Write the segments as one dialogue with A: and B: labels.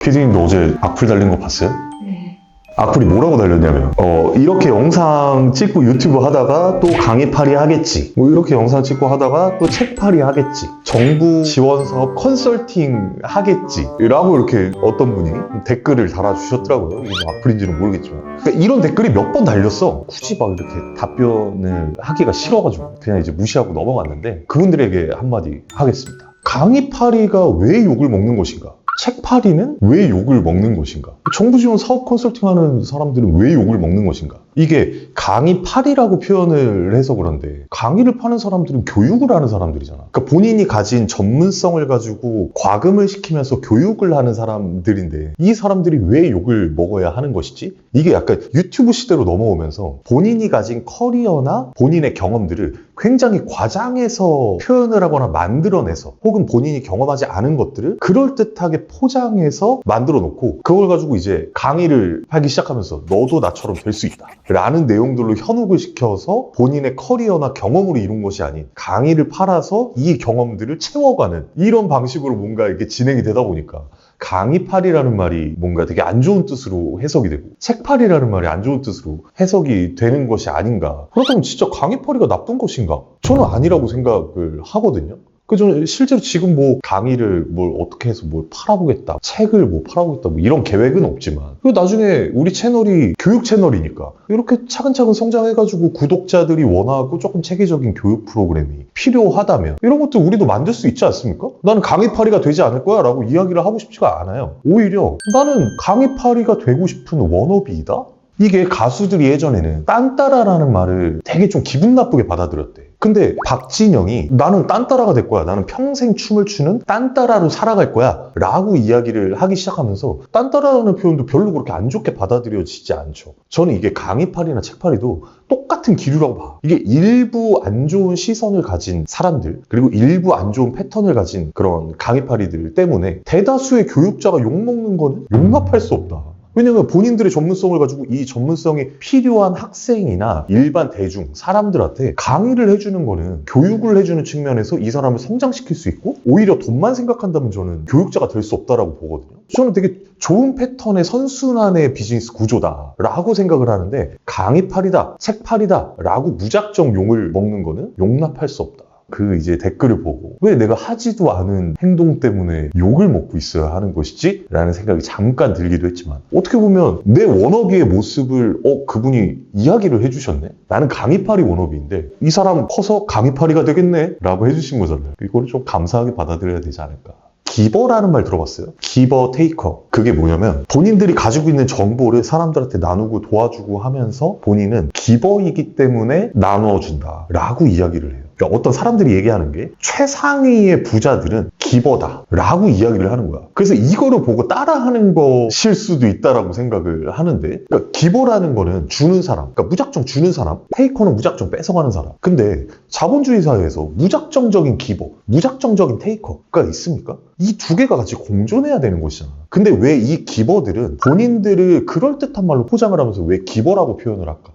A: 피디님도 어제 악플 달린 거 봤어요?
B: 네.
A: 악플이 뭐라고 달렸냐면 이렇게 영상 찍고 유튜브 하다가 또 강의팔이 하겠지, 뭐 이렇게 영상 찍고 하다가 또 책팔이 하겠지, 정부 지원 사업 컨설팅 하겠지 라고 이렇게 어떤 분이 댓글을 달아주셨더라고요. 이게 뭐 악플인지는 모르겠지만, 그러니까 이런 댓글이 몇 번 달렸어. 굳이 막 이렇게 답변을 하기가 싫어가지고 그냥 이제 무시하고 넘어갔는데, 그분들에게 한마디 하겠습니다. 강의팔이가 왜 욕을 먹는 것인가? 책팔이는 왜 욕을 먹는 것인가? 정부 지원 사업 컨설팅 하는 사람들은 왜 욕을 먹는 것인가? 이게 강의팔이라고 표현을 해서 그런데, 강의를 파는 사람들은 교육을 하는 사람들이잖아. 그러니까 본인이 가진 전문성을 가지고 과금을 시키면서 교육을 하는 사람들인데, 이 사람들이 왜 욕을 먹어야 하는 것이지? 이게 약간 유튜브 시대로 넘어오면서 본인이 가진 커리어나 본인의 경험들을 굉장히 과장해서 표현을 하거나 만들어내서, 혹은 본인이 경험하지 않은 것들을 그럴듯하게 포장해서 만들어 놓고, 그걸 가지고 이제 강의를 하기 시작하면서 너도 나처럼 될 수 있다 라는 내용들로 현혹을 시켜서 본인의 커리어나 경험으로 이룬 것이 아닌 강의를 팔아서 이 경험들을 채워가는 이런 방식으로 뭔가 이렇게 진행이 되다 보니까, 강의팔이라는 말이 뭔가 되게 안 좋은 뜻으로 해석이 되고, 책팔이라는 말이 안 좋은 뜻으로 해석이 되는 것이 아닌가. 그렇다면 진짜 강의팔이가 나쁜 것인가? 저는 아니라고 생각을 하거든요. 저는 실제로 지금 뭐 강의를 뭘 어떻게 해서 뭘 팔아보겠다, 책을 뭐 팔아보겠다, 뭐 이런 계획은 없지만, 그리고 나중에 우리 채널이 교육 채널이니까 이렇게 차근차근 성장해가지고 구독자들이 원하고 조금 체계적인 교육 프로그램이 필요하다면 이런 것들 우리도 만들 수 있지 않습니까? 나는 강의팔이가 되지 않을 거야 라고 이야기를 하고 싶지가 않아요. 오히려 나는 강의팔이가 되고 싶은 워너비이다? 이게 가수들이 예전에는 딴따라라는 말을 되게 좀 기분 나쁘게 받아들였대. 근데 박진영이 나는 딴따라가 될 거야, 나는 평생 춤을 추는 딴따라로 살아갈 거야 라고 이야기를 하기 시작하면서, 딴따라라는 표현도 별로 그렇게 안 좋게 받아들여지지 않죠. 저는 이게 강의팔이나 책팔이도 똑같은 기류라고 봐. 이게 일부 안 좋은 시선을 가진 사람들, 그리고 일부 안 좋은 패턴을 가진 그런 강의팔이들 때문에 대다수의 교육자가 욕먹는 거는 용납할 수 없다. 왜냐면 본인들의 전문성을 가지고 이 전문성이 필요한 학생이나 일반 대중, 사람들한테 강의를 해주는 거는 교육을 해주는 측면에서 이 사람을 성장시킬 수 있고, 오히려 돈만 생각한다면 저는 교육자가 될 수 없다라고 보거든요. 저는 되게 좋은 패턴의 선순환의 비즈니스 구조다라고 생각을 하는데, 강의팔이다, 책팔이다 라고 무작정 욕을 먹는 거는 용납할 수 없다. 그 이제 댓글을 보고 왜 내가 하지도 않은 행동 때문에 욕을 먹고 있어야 하는 것이지? 라는 생각이 잠깐 들기도 했지만, 어떻게 보면 내 워너비의 모습을 그분이 이야기를 해주셨네? 나는 강의팔이 워너비인데 이 사람 커서 강의팔이가 되겠네? 라고 해주신 거잖아요. 이거를 좀 감사하게 받아들여야 되지 않을까. 기버라는 말 들어봤어요? 기버 테이커. 그게 뭐냐면 본인들이 가지고 있는 정보를 사람들한테 나누고 도와주고 하면서 본인은 기버이기 때문에 나누어준다 라고 이야기를 해요. 그러니까 어떤 사람들이 얘기하는 게, 최상위의 부자들은 기버다 라고 이야기를 하는 거야. 그래서 이거를 보고 따라하는 것일 수도 있다라고 생각을 하는데, 그러니까 기버라는 거는 주는 사람, 그러니까 무작정 주는 사람, 테이커는 무작정 뺏어가는 사람. 근데 자본주의 사회에서 무작정적인 기버, 무작정적인 테이커가 있습니까? 이 두 개가 같이 공존해야 되는 것이잖아. 근데 왜 이 기버들은 본인들을 그럴듯한 말로 포장을 하면서 왜 기버라고 표현을 할까?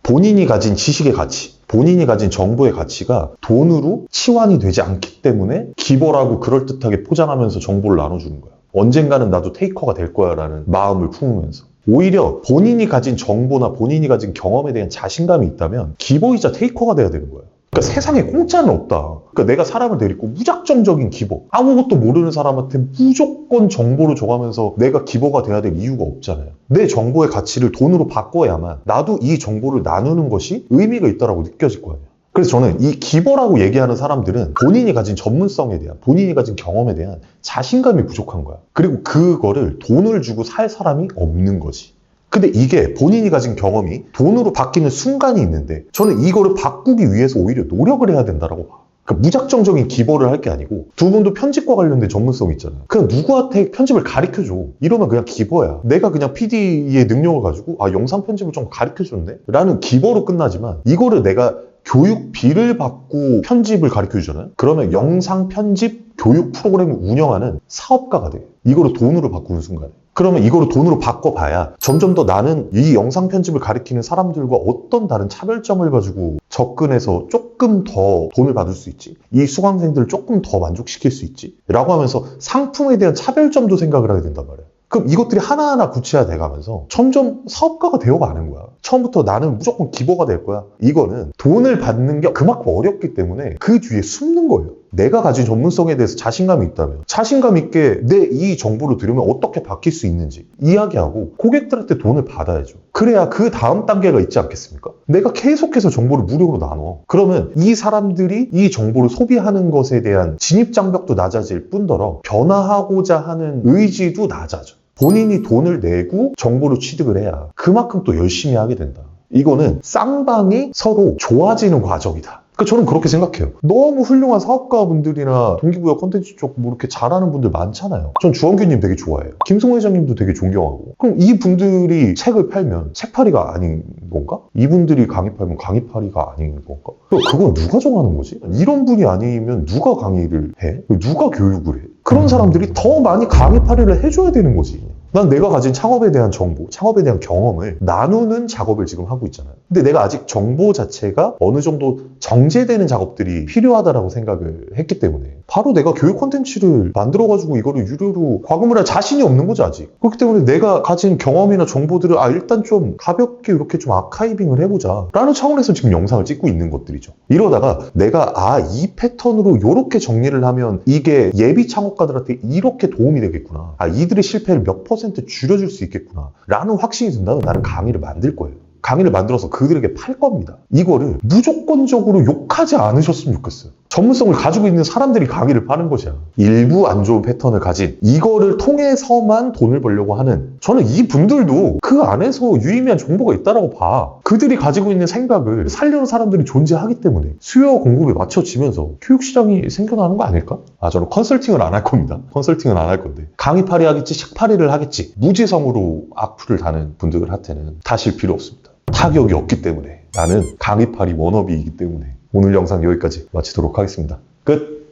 A: 본인이 가진 지식의 가치, 본인이 가진 정보의 가치가 돈으로 치환이 되지 않기 때문에 기버라고 그럴듯하게 포장하면서 정보를 나눠주는 거야. 언젠가는 나도 테이커가 될 거야 라는 마음을 품으면서. 오히려 본인이 가진 정보나 본인이 가진 경험에 대한 자신감이 있다면 기버이자 테이커가 돼야 되는 거야. 그러니까 세상에 공짜는 없다. 그러니까 내가 사람을 데리고 무작정적인 기버, 아무것도 모르는 사람한테 무조건 정보를 줘가면서 내가 기버가 돼야 될 이유가 없잖아요. 내 정보의 가치를 돈으로 바꿔야만 나도 이 정보를 나누는 것이 의미가 있다고 느껴질 거 아니에요. 그래서 저는 이 기버라고 얘기하는 사람들은 본인이 가진 전문성에 대한, 본인이 가진 경험에 대한 자신감이 부족한 거야. 그리고 그거를 돈을 주고 살 사람이 없는 거지. 근데 이게 본인이 가진 경험이 돈으로 바뀌는 순간이 있는데, 저는 이거를 바꾸기 위해서 오히려 노력을 해야 된다고 봐. 그러니까 무작정적인 기버를 할 게 아니고, 두 분도 편집과 관련된 전문성이 있잖아요. 그냥 누구한테 편집을 가르쳐줘. 이러면 그냥 기버야. 내가 그냥 PD의 능력을 가지고 영상 편집을 좀 가르쳐줬네? 라는 기버로 끝나지만, 이거를 내가 교육비를 받고 편집을 가르쳐주잖아요. 그러면 영상 편집 교육 프로그램을 운영하는 사업가가 돼. 이거를 돈으로 바꾸는 순간에. 그러면 이거를 돈으로 바꿔봐야 점점 더 나는 이 영상 편집을 가리키는 사람들과 어떤 다른 차별점을 가지고 접근해서 조금 더 돈을 받을 수 있지, 이 수강생들을 조금 더 만족시킬 수 있지 라고 하면서 상품에 대한 차별점도 생각을 하게 된단 말이에요. 그럼 이것들이 하나하나 구체화돼 가면서 점점 사업가가 되어가는 거야. 처음부터 나는 무조건 기버가 될 거야. 이거는 돈을 받는 게 그만큼 어렵기 때문에 그 뒤에 숨는 거예요. 내가 가진 전문성에 대해서 자신감이 있다면 자신감 있게 내 이 정보를 들으면 어떻게 바뀔 수 있는지 이야기하고 고객들한테 돈을 받아야죠. 그래야 그 다음 단계가 있지 않겠습니까? 내가 계속해서 정보를 무료로 나눠. 그러면 이 사람들이 이 정보를 소비하는 것에 대한 진입장벽도 낮아질 뿐더러 변화하고자 하는 의지도 낮아져. 본인이 돈을 내고 정보를 취득을 해야 그만큼 또 열심히 하게 된다. 이거는 쌍방이 서로 좋아지는 과정이다. 저는 그렇게 생각해요. 너무 훌륭한 사업가분들이나 동기부여 콘텐츠 쪽 뭐 이렇게 잘하는 분들 많잖아요. 전 주원규님 되게 좋아해요. 김승호 회장님도 되게 존경하고. 그럼 이분들이 책을 팔면 책팔이가 아닌 건가? 이분들이 강의 팔면 강의팔이가 아닌 건가? 그건 누가 정하는 거지? 이런 분이 아니면 누가 강의를 해? 누가 교육을 해? 그런 사람들이 더 많이 강의팔이를 해줘야 되는 거지. 난 내가 가진 창업에 대한 정보, 창업에 대한 경험을 나누는 작업을 지금 하고 있잖아요. 근데 내가 아직 정보 자체가 어느 정도 정제되는 작업들이 필요하다라고 생각을 했기 때문에 바로 내가 교육 콘텐츠를 만들어가지고 이거를 유료로 과금을 할 자신이 없는 거지 아직. 그렇기 때문에 내가 가진 경험이나 정보들을 일단 좀 가볍게 이렇게 좀 아카이빙을 해보자 라는 차원에서 지금 영상을 찍고 있는 것들이죠. 이러다가 내가 이 패턴으로 이렇게 정리를 하면 이게 예비 창업가들한테 이렇게 도움이 되겠구나. 이들의 실패를 몇 % 줄여줄 수 있겠구나 라는 확신이 든다면 나는 강의를 만들 거예요. 강의를 만들어서 그들에게 팔 겁니다. 이거를 무조건적으로 욕하지 않으셨으면 좋겠어요. 전문성을 가지고 있는 사람들이 강의를 파는 것이야. 일부 안 좋은 패턴을 가진 이거를 통해서만 돈을 벌려고 하는, 저는 이 분들도 그 안에서 유의미한 정보가 있다고 봐. 그들이 가지고 있는 생각을 살려는 사람들이 존재하기 때문에 수요와 공급에 맞춰지면서 교육시장이 생겨나는 거 아닐까? 저는 컨설팅을 안 할 겁니다. 컨설팅은 안 할 건데 강의팔이 하겠지, 책팔이를 하겠지, 무지성으로 악플을 다는 분들한테는 다실 필요 없습니다. 타격이 없기 때문에. 나는 강의팔이 워너비이기 때문에. 오늘 영상 여기까지 마치도록 하겠습니다. 끝!